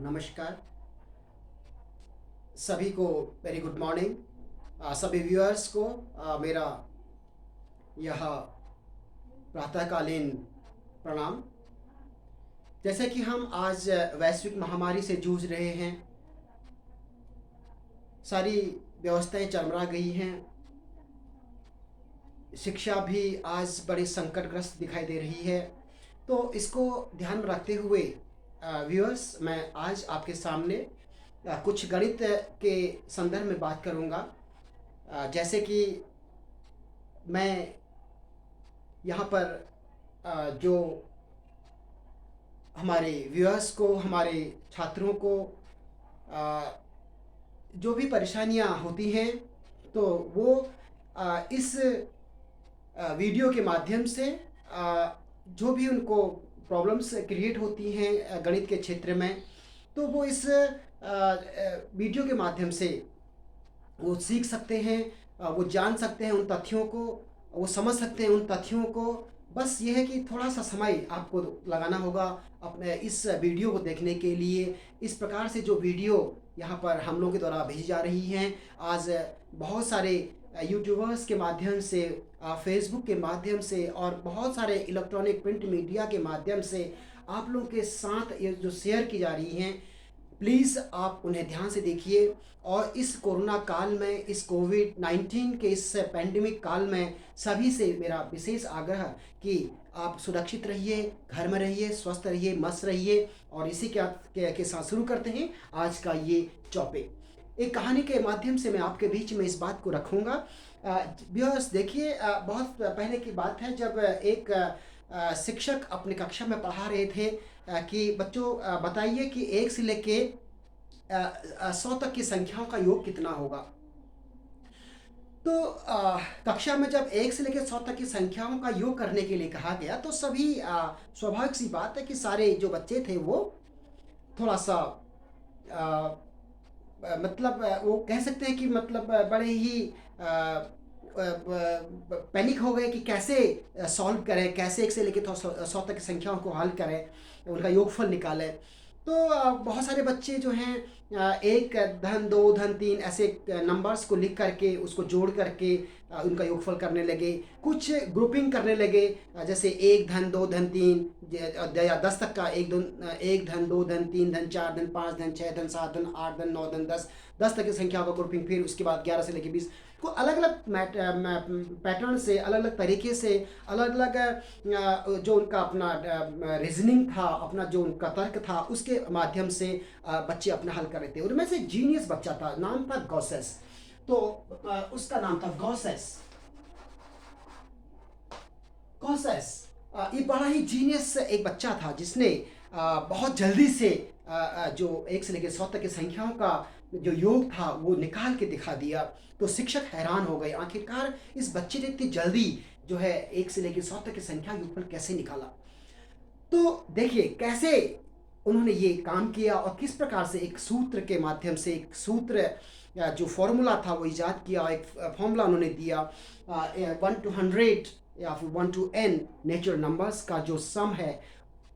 नमस्कार सभी को। वेरी गुड मॉर्निंग सभी व्यूअर्स को मेरा यह प्रातःकालीन प्रणाम। जैसे कि हम आज वैश्विक महामारी से जूझ रहे हैं, सारी व्यवस्थाएं चरमरा गई हैं, शिक्षा भी आज बड़ी संकटग्रस्त दिखाई दे रही है। तो इसको ध्यान में रखते हुए व्यूअर्स, मैं आज आपके सामने कुछ गणित के संदर्भ में बात करूंगा। जैसे कि मैं यहाँ पर जो हमारे व्यूअर्स को, हमारे छात्रों को जो भी परेशानियाँ होती हैं, तो वो इस वीडियो के माध्यम से जो भी उनको प्रॉब्लम्स क्रिएट होती हैं गणित के क्षेत्र में, तो वो इस वीडियो के माध्यम से वो सीख सकते हैं, वो जान सकते हैं उन तथ्यों को, वो समझ सकते हैं उन तथ्यों को। बस ये है कि थोड़ा सा समय आपको लगाना होगा अपने इस वीडियो को देखने के लिए। इस प्रकार से जो वीडियो यहाँ पर हम लोगों के द्वारा भेजी जा रही हैं, आज बहुत सारे यूट्यूबर्स के माध्यम से, फेसबुक के माध्यम से और बहुत सारे इलेक्ट्रॉनिक प्रिंट मीडिया के माध्यम से आप लोगों के साथ ये जो शेयर की जा रही हैं, प्लीज़ आप उन्हें ध्यान से देखिए। और इस कोरोना काल में, इस कोविड-19 के इस पैंडेमिक काल में सभी से मेरा विशेष आग्रह कि आप सुरक्षित रहिए, घर में रहिए, स्वस्थ रहिए, मस्त रहिए। और इसी के साथ शुरू करते हैं आज का ये टॉपिक। एक कहानी के माध्यम से मैं आपके बीच में इस बात को रखूँगा। व्यूअर्स देखिए, बहुत पहले की बात है जब एक शिक्षक अपनी कक्षा में पढ़ा रहे थे कि बच्चों बताइए कि 1 से लेके 100 तक की संख्याओं का योग कितना होगा। तो कक्षा में जब 1 से लेकर 100 तक की संख्याओं का योग करने के लिए कहा गया, तो सभी स्वाभाविक सी बात है कि सारे जो बच्चे थे वो थोड़ा सा मतलब वो कह सकते हैं कि मतलब बड़े ही पैनिक हो गए कि कैसे सॉल्व करें, कैसे 1 से लेकर 100 तक की संख्याओं को हल करें, उनका योगफल निकालें। तो बहुत सारे बच्चे जो हैं 1 धन 2 धन 3 ऐसे नंबर्स को लिख करके उसको जोड़ करके उनका योगफल करने लगे। कुछ ग्रुपिंग करने लगे, जैसे 1 धन 2 धन 3 या 10 तक का 1 धन 2 धन 3 धन 4 धन 5 धन 6 धन 7 धन 8 धन 9 धन 10 तक की संख्या का ग्रुपिंग। फिर उसके बाद 11 से लेकर 20 को अलग अलग पैटर्न से, अलग अलग तरीके से, अलग अलग जो उनका अपना रीजनिंग था, अपना जो उनका तर्क था, उसके माध्यम से बच्चे अपना हल कर रहे थे। उनमें से जीनियस बच्चा था, नाम था गॉसेस। तो उसका नाम था गॉसेस। ये बड़ा ही जीनियस एक बच्चा था जिसने बहुत जल्दी से जो 1 से लेकर 100 तक की संख्याओं का जो योग था वो निकाल के दिखा दिया। तो शिक्षक हैरान हो गए, आखिरकार इस बच्चे ने इतनी जल्दी जो है 1 से लेकर 100 तक की संख्या योगफल कैसे निकाला। तो देखिए कैसे उन्होंने ये काम किया और किस प्रकार से एक सूत्र के माध्यम से, एक सूत्र या जो फॉर्मूला था वो इजाद किया, एक फॉर्मूला उन्होंने दिया 1 to 100 या फिर 1 to n नेचुरल नंबर्स का जो सम है।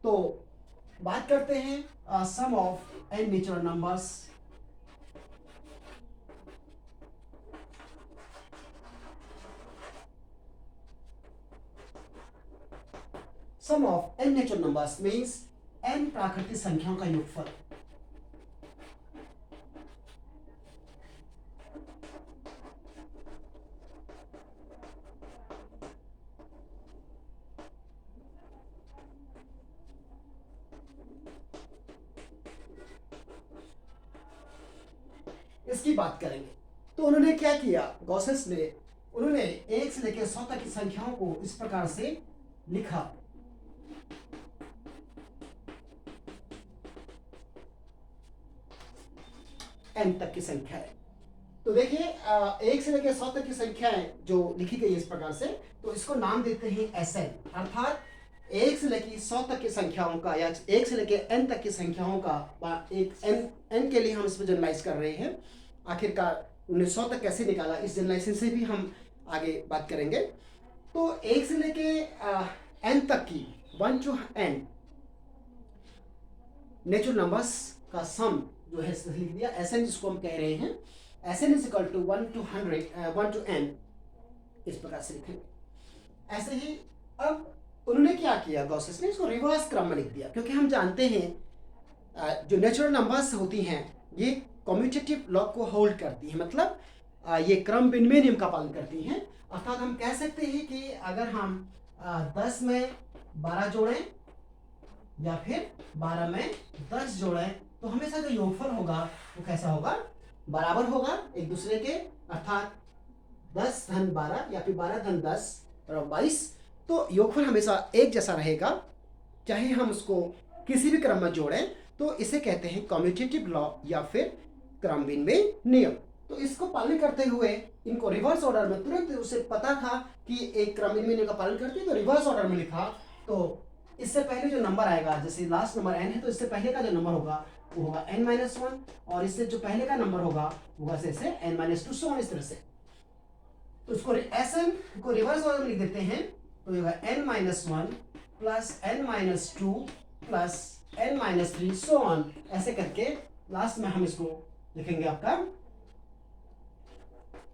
तो बात करते हैं sum of n natural numbers. Sum of n natural numbers means n प्राकृतिक संख्याओं का योगफल। इसकी बात करेंगे। तो उन्होंने क्या किया, गॉसेस ने, उन्होंने 1 से लेकर 100 तक की संख्याओं को इस प्रकार से लिखा। n तक की संख्या है। तो देखिए 1 से लेकर 100 तक की संख्याएं जो लिखी गई इस प्रकार से, तो इसको नाम देते हैं Sn। अर्थात 1 से लेकर 100 तक की संख्याओं का या 1 से लेकर n तक की संख्याओं का एक n के लिए हम इसमें जनरलाइज कर रहे हैं। आखिरकार उन्हें 100 तक कैसे निकाला, इस जनरलाइजेशन से भी हम आगे बात करेंगे। तो 1 से लेके n तक की 1 to n नेचुरल नंबर्स का सम जो है लिख दिया। Sn जिसको हम कह रहे हैं, Sn is equal to 1 to 100 1 to n, इस प्रकार से लिखेंगे। ऐसे ही अब उन्होंने क्या किया, गॉसेस ने इसको रिवर्स क्रम में लिख दिया, क्योंकि हम जानते हैं जो नेचुरल नंबर्स होती हैं ये कम्यूटेटिव लॉ को होल्ड करती हैं, मतलब ये क्रम विनिमय नियम का पालन करती हैं। अर्थात हम कह सकते हैं कि अगर हम 10 में 12 जोड़ें या फिर 12 में 10 जोड़ें तो हमेशा जो योगफल होगा वो कैसा होगा, बराबर होगा एक दूसरे के, अर्थात 10 धन 12 या फिर 12 धन 10 और 22, तो योगफल हमेशा एक जैसा रहेगा चाहे हम उसको किसी भी क्रम में जोड़ें। तो इसे कहते हैं कम्यूटेटिव लॉ या फिर क्रम विनिमय नियम। तो इसको पालन करते हुए इनको रिवर्स ऑर्डर में, तुरंत उसे पता था कि एक क्रम विनिमय नियम का पालन करती है तो रिवर्स ऑर्डर में लिखा। तो इससे पहले जो नंबर आएगा, जैसे लास्ट नंबर n है तो इससे पहले का जो नंबर होगा वो होगा n-1, और इससे जो पहले का नंबर होगा वो जैसे n-2, सो इस तरह से। तो इसको Sn को रिवर्स ऑर्डर में लिख देते हैं, तो ये होगा n-1 plus n-2 plus n-3 so on, ऐसे करके लास्ट में हम इसको लिखेंगे आपका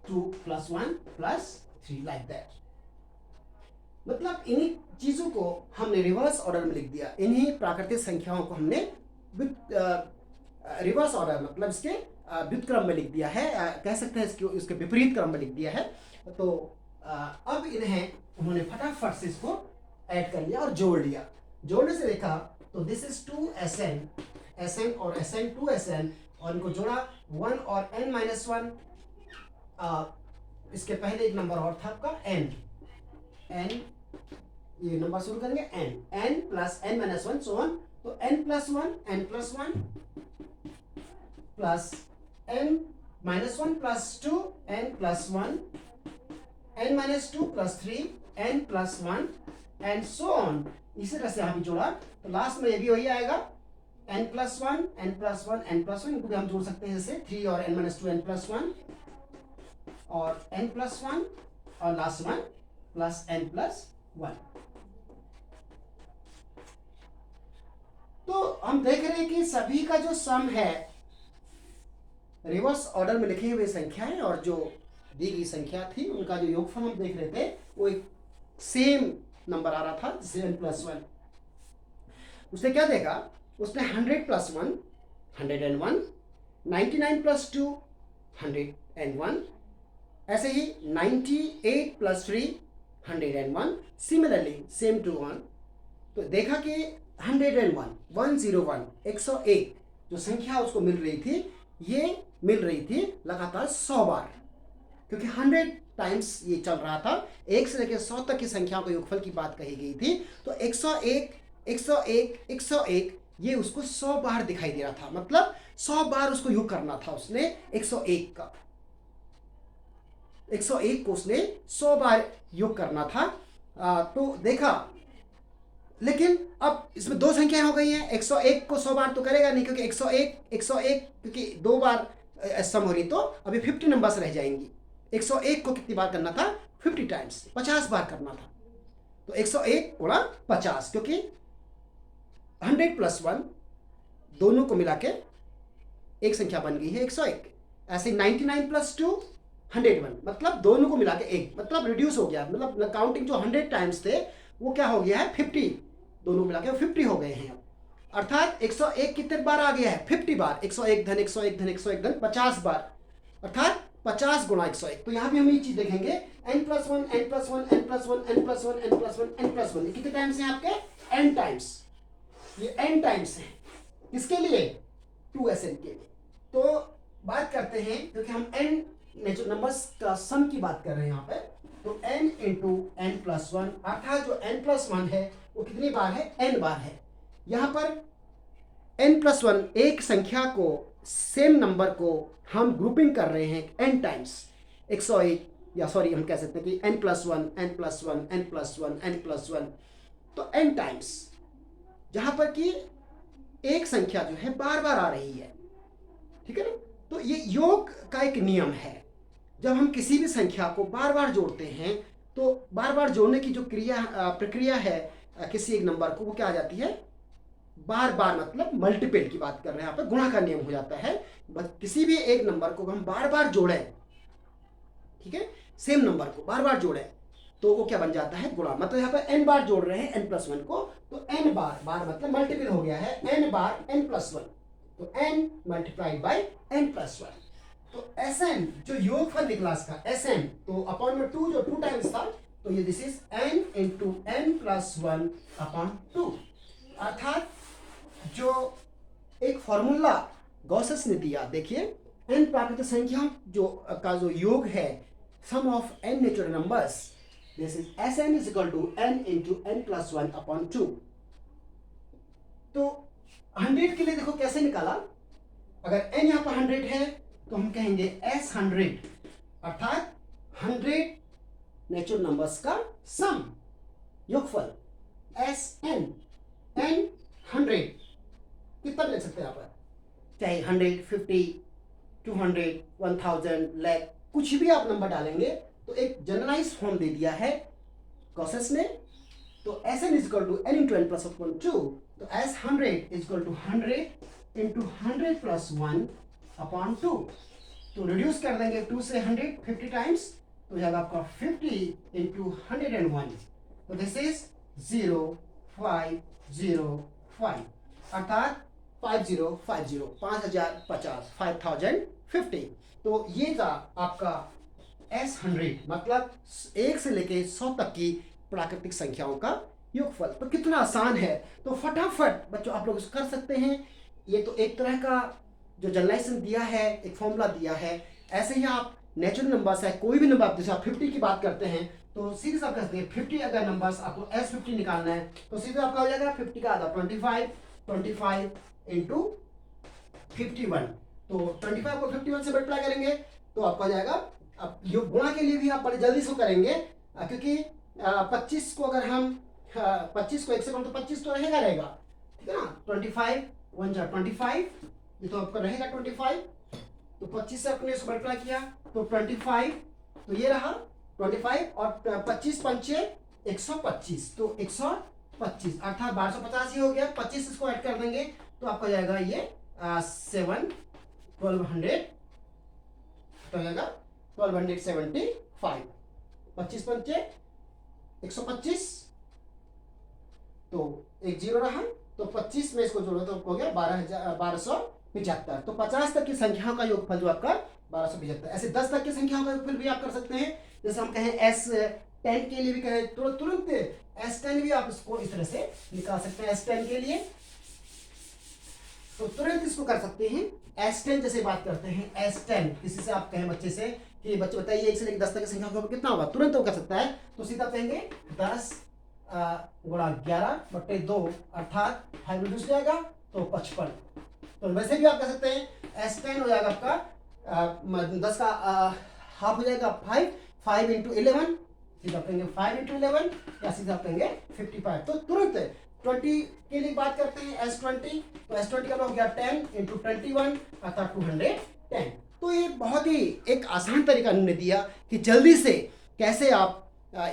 2 + 1 + 3 लाइक दैट। मतलब इन्हीं चीजों को हमने रिवर्स ऑर्डर में लिख दिया, इन्हीं प्राकृतिक संख्याओं को हमने रिवर्स ऑर्डर मतलब इसके व्युत्क्रम में लिख दिया है, कह सकते हैं इसके विपरीत क्रम में लिख दिया है। तो अब इन्हें उन्होंने फटाफट से इसको ऐड कर लिया और जोड़ लिया। जोड़ने से देखा तो दिस इज 2Sn, Sn और Sn 2Sn, और इनको जोड़ा 1 और n-1, इसके पहले एक नंबर और था आपका n, ये नंबर शुरू करेंगे n plus n-1 so on, तो n+1 plus n+1 plus n-1 plus 2 n+1 n-2 plus 3 n+1 and so on. इसी तरह से यहाँ भी जोड़ा तो लास्ट में ये भी वही आएगा n+1 n+1 n+1, इनको भी हम जोड़ सकते हैं जैसे 3 और n-2 n+1 और n+1 और लास्ट वन प्लस n+1। तो हम देख रहे हैं कि सभी का जो सम है रिवर्स ऑर्डर में लिखे हुए संख्याएं और जो दी गई संख्या थी उनका जो योगफल हम देख रहे थे वो एक सेम नंबर आ रहा था, 7+1। उसने क्या देखा, उसने 100 + 1 101, 99 + 2 101, ऐसे ही 98 + 3 101, सिमिलरली सेम टू 1। तो देखा कि 101 101 101 जो संख्या उसको मिल रही थी ये मिल रही थी लगातार 100 बार, क्योंकि 100 टाइम्स ये चल रहा था। 1 से लेकर 100 तक की संख्याओं के योगफल की बात कही गई थी, तो 101 101 101 ये उसको 100 बार दिखाई दे रहा था, मतलब 100 बार उसको योग करना था उसने 101 का, 101 को उसने 100 बार योग करना था। तो देखा, लेकिन अब इसमें दो संख्याएं हो गई हैं, 101 को 100 बार तो करेगा नहीं, क्योंकि 101 क्योंकि 2 बार सम हो रही, तो अभी 50 नंबर्स रह जाएंगी। 101 को कितनी बार करना था, 50 टाइम्स 50 बार करना था। तो 101 गुणा 50, क्योंकि 100 + 1 दोनों को मिला के एक संख्या बन गई है 101। ऐसे 99 + 2 101, मतलब दोनों को मिला के एक, मतलब रिड्यूस हो गया, मतलब काउंटिंग जो 100 टाइम्स थे वो क्या हो गया है 50, दोनों मिला के 50 हो गए हैं। अर्थात 101 कितने बार आ गया है, 50 बार, 101 धन 101 धन 101 धन 50 बार, अर्थात 50 गुणा 101। तो यहाँ भी हम ये चीज देखेंगे n+1 n+1 n+1 n+1 n+1 n+1, कितने टाइम्स हैं आपके, n टाइम्स, ये n टाइम्स हैं। किसके लिए, 2Sn के लिए। तो बात करते हैं, क्योंकि हम n नंबर्स का सम की बात कर रहे हैं यहाँ पे, तो n × n+1, अर्थात जो n+1 है वो कितनी बार है, n बार है। यहाँ पर n+1 एक संख्या को, सेम नंबर को हम ग्रुपिंग कर रहे हैं n टाइम्स, 101, या सॉरी हम कह सकते हैं कि n+1 n+1 n+1 n+1, तो n टाइम्स, जहाँ पर कि एक संख्या जो है बार बार आ रही है, ठीक है ना। तो ये योग का एक नियम है, जब हम किसी भी संख्या को बार बार जोड़ते हैं तो बार बार जोड़ने की जो प्रक्रिया है किसी एक नंबर को, वो क्या आ जाती है, बार बार मतलब मल्टीपल की बात कर रहे हैं, यहाँ पर गुणा का नियम हो जाता है। बस किसी भी एक नंबर को हम बार बार जोड़ें, ठीक है, सेम नंबर को बार बार जोड़ें तो वो क्या बन जाता है, गुणा। मतलब यहाँ पर n बार जोड़ रहे हैं n+1 को, तो n बार, बार मतलब मल्टीपल हो गया है, n बार n+1, तो n मल्टीप्लाइड बाई n+1। तो Sn जो योगफल निकला इसका Sn, तो अपॉन में 2 जो 2 टाइम्स था, तो ये this is n into n+1 upon 2। अर्थात जो एक फॉर्मूला गॉसेस ने दिया, देखिए n प्राकृतिक संख्या जो का जो योग है, sum of n natural numbers, this is Sn is equal to n into n+1 upon 2। तो 100 के लिए देखो कैसे निकाला, अगर n यहाँ पर 100 है तो हम कहेंगे S100, अर्थात 100 नेचुरल नंबर्स का सम, योगफल Sn, n 100 कितना भी लिख सकते हैं यहाँ पर, चाहे 100, 50, 200, 1000, लाख, कुछ भी आप नंबर डालेंगे तो एक जनरलाइज फॉर्म दे दिया है गॉसेस ने। तो Sn is equal to n into n+1/2, तो S100 is equal to 100 into 100+1 upon 2। तो रिड्यूस कर देंगे 2 से 100 50 टाइम्स, तो जाएगा आपका 50 इंटू 101, तो दिस इज 0505, अर्थात 5050, 5050, 5050। तो ये था आपका S100, मतलब 1 से लेके 100 तक की प्राकृतिक संख्याओं का योगफल। तो कितना आसान है, तो फटाफट बच्चों आप लोग कर सकते हैं। ये तो एक तरह का जो जनरलाइजेशन दिया है, एक फॉर्मूला दिया है। ऐसे ही आप नेचुरल नंबर्स है, कोई भी नंबर, जैसे आप 50 की बात करते हैं तो सीधे आप कहते हैं 50 अगर नंबर्स आपको S50 निकालना है तो सीधे आपका हो जाएगा 50 का आधा 25 इंटू 51, तो 25 को 51 से मल्टीप्लाई करेंगे तो आपका हो जाएगा। अब योग गुणा के लिए भी आप बड़े जल्दी से करेंगे, क्योंकि 25 को अगर हम 25 को 1 से कम तो 25 तो रहेगा, ठीक है ना। 25 1 जा 25, ये तो आपका रहेगा 25, तो 25 से अपने इसको मल्टीप्लाई किया तो 25, तो ये रहा 25 और 25 पंचे 125, तो 125 अर्थात 1250 ही हो गया। 25 इसको ऐड कर देंगे तो आपका जाएगा ये 1200, तो जाएगा 1275। 25 पंचे 125, तो एक जीरो रहा, तो 25 में इसको जोड़ो तो हो गया 1275। तो 50 तक की संख्याओं का योगफल जो आपका 1275। ऐसे 10 तक की संख्याओं का योगफल भी आप कर सकते हैं। जैसे हम कहें S10 के लिए भी कहें तो तुरंत S10 भी आप इसको इस तरह से निकाल सकते हैं। S10 के लिए तो तुरंत इसको कर सकते हैं। S10 जैसे बात करते हैं, S10 किसी से आप कहें बच्चे से कि बच्चे बताइए 1 से लेकर 10 तक की संख्या का कितना होगा, तुरंत वो कर सकता है। तो सीधा कहेंगे 10 गुणा 11/2, अर्थात 5 रिड्यूस जाएगा तो 55। तो वैसे भी आप कह सकते हैं S10 हो जाएगा आपका 10 का हाफ हो जाएगा 5 इंटू 11, सीधा कहेंगे 5 इंटू 11, या सीधा कहेंगे 55। तो तुरंत 20 के लिए बात करते हैं S20, तो S20 का हो गया 10 इंटू 21, अर्थात 210। तो ये बहुत ही एक आसान तरीका उन्होंने दिया कि जल्दी से कैसे आप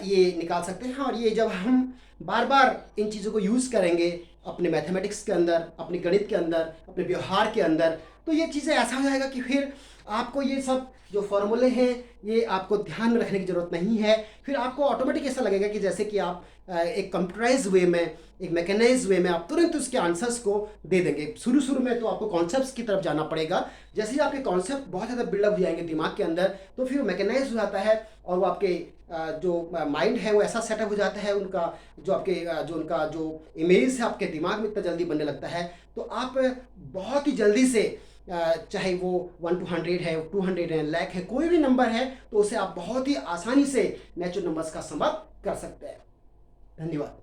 ये निकाल सकते हैं। और ये जब हम बार बार इन चीज़ों को यूज़ करेंगे अपने मैथमेटिक्स के अंदर, अपने गणित के अंदर, अपने व्यवहार के अंदर, तो ये चीज़ें ऐसा हो जाएगा कि फिर आपको ये सब जो फॉर्मूले हैं ये आपको ध्यान में रखने की ज़रूरत नहीं है। फिर आपको ऑटोमेटिक ऐसा लगेगा कि जैसे कि आप एक कंप्यूटराइज वे में, एक मैकेनाइज वे में आप तुरंत उसके आंसर्स को दे देंगे। शुरू में तो आपको कॉन्सेप्ट्स की तरफ जाना पड़ेगा। जैसे ही आपके कॉन्सेप्ट बहुत ज़्यादा बिल्डअप हो जाएंगे दिमाग के अंदर, तो फिर मैकेनाइज हो जाता है और वो आपके जो माइंड है वो ऐसा सेटअप हो जाता है, उनका जो आपके उनका जो इमेज है आपके दिमाग में इतना जल्दी बनने लगता है। तो आप बहुत ही जल्दी से चाहे वो 1 to 100 है, 200 है, लाख है, कोई भी नंबर है, तो उसे आप बहुत ही आसानी से नेचुरल नंबर्स का समझ कर सकते हैं। धन्यवाद।